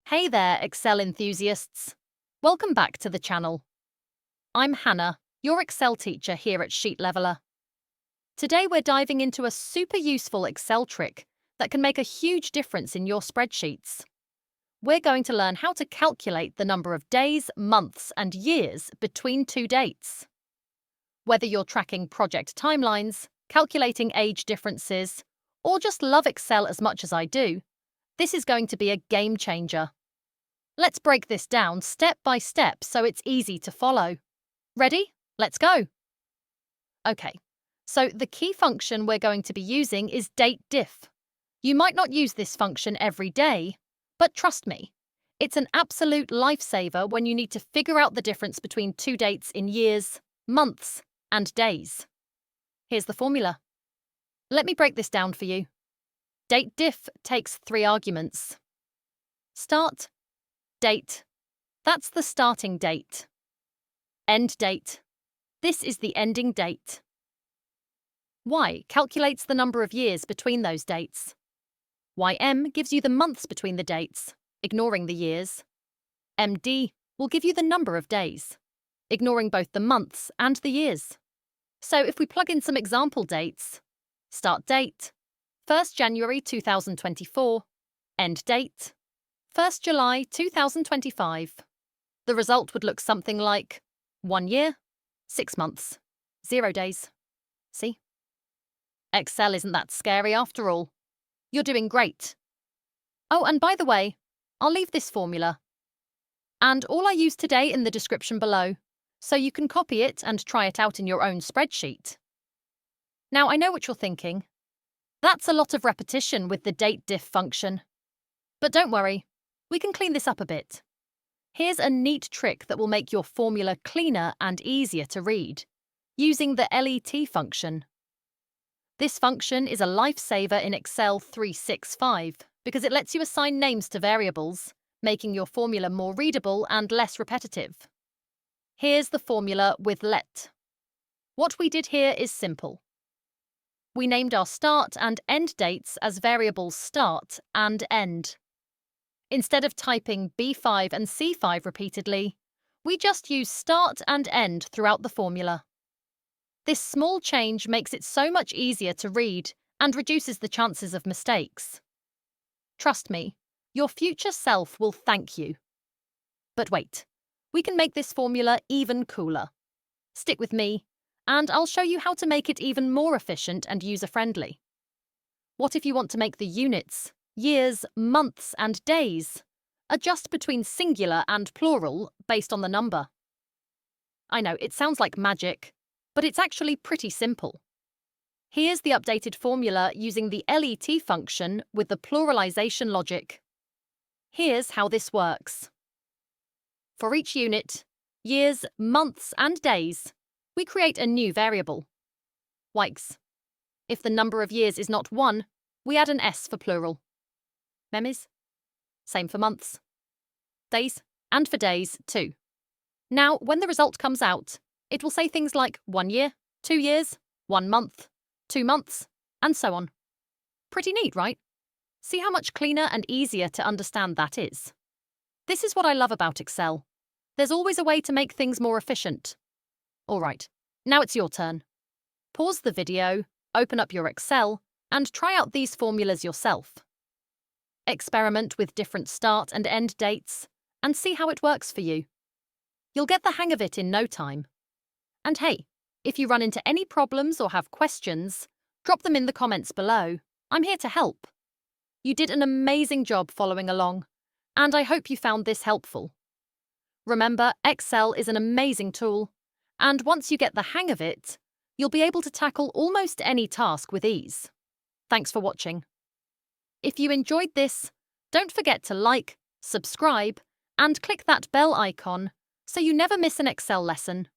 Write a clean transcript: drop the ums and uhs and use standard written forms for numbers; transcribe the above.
Hey there, Excel enthusiasts. Welcome back to the channel. I'm Hannah, your Excel teacher here at Sheet Leveler. Today we're diving into a super useful Excel trick that can make a huge difference in your spreadsheets. We're going to learn how to calculate the number of days, months, and years between two dates. Whether you're tracking project timelines, calculating age differences, or just love Excel as much as I do, this is going to be a game changer. Let's break this down step by step so it's easy to follow. Ready? Let's go. Okay, so the key function we're going to be using is dateDiff. You might not use this function every day, but trust me, it's an absolute lifesaver when you need to figure out the difference between two dates in years, months, and days. Here's the formula. Let me break this down for you. dateDiff takes three arguments. Start, date, that's the starting date. End date, this is the ending date. Y calculates the number of years between those dates. YM gives you the months between the dates, ignoring the years. MD will give you the number of days, ignoring both the months and the years. So if we plug in some example dates, start date, 1st January 2024, end date, 1st July 2025. The result would look something like 1 year, 6 months, 0 days. See? Excel isn't that scary after all. You're doing great. Oh, and by the way, I'll leave this formula and all I use today in the description below, so you can copy it and try it out in your own spreadsheet. Now, I know what you're thinking. That's a lot of repetition with the dateDiff function. But don't worry, we can clean this up a bit. Here's a neat trick that will make your formula cleaner and easier to read, using the LET function. This function is a lifesaver in Excel 365 because it lets you assign names to variables, making your formula more readable and less repetitive. Here's the formula with let. What we did here is simple. We named our start and end dates as variables start and end. Instead of typing B5 and C5 repeatedly, we just use start and end throughout the formula. This small change makes it so much easier to read and reduces the chances of mistakes. Trust me, your future self will thank you. But wait, we can make this formula even cooler. Stick with me, and I'll show you how to make it even more efficient and user-friendly. What if you want to make the units, years, months, and days adjust between singular and plural based on the number? I know, it sounds like magic, but it's actually pretty simple. Here's the updated formula using the LET function with the pluralization logic. Here's how this works. For each unit, years, months, and days, we create a new variable, Wikes. If the number of years is not 1, we add an S for plural. Memis? Same for months. Days, and for days too. Now, when the result comes out, it will say things like 1 year, 2 years, 1 month, 2 months, and so on. Pretty neat, right? See how much cleaner and easier to understand that is. This is what I love about Excel. There's always a way to make things more efficient. All right, now it's your turn. Pause the video, open up your Excel, and try out these formulas yourself. Experiment with different start and end dates, and see how it works for you. You'll get the hang of it in no time. And hey, if you run into any problems or have questions, drop them in the comments below. I'm here to help. You did an amazing job following along, and I hope you found this helpful. Remember, Excel is an amazing tool, and once you get the hang of it, you'll be able to tackle almost any task with ease. Thanks for watching. If you enjoyed this, don't forget to like, subscribe, and click that bell icon so you never miss an Excel lesson.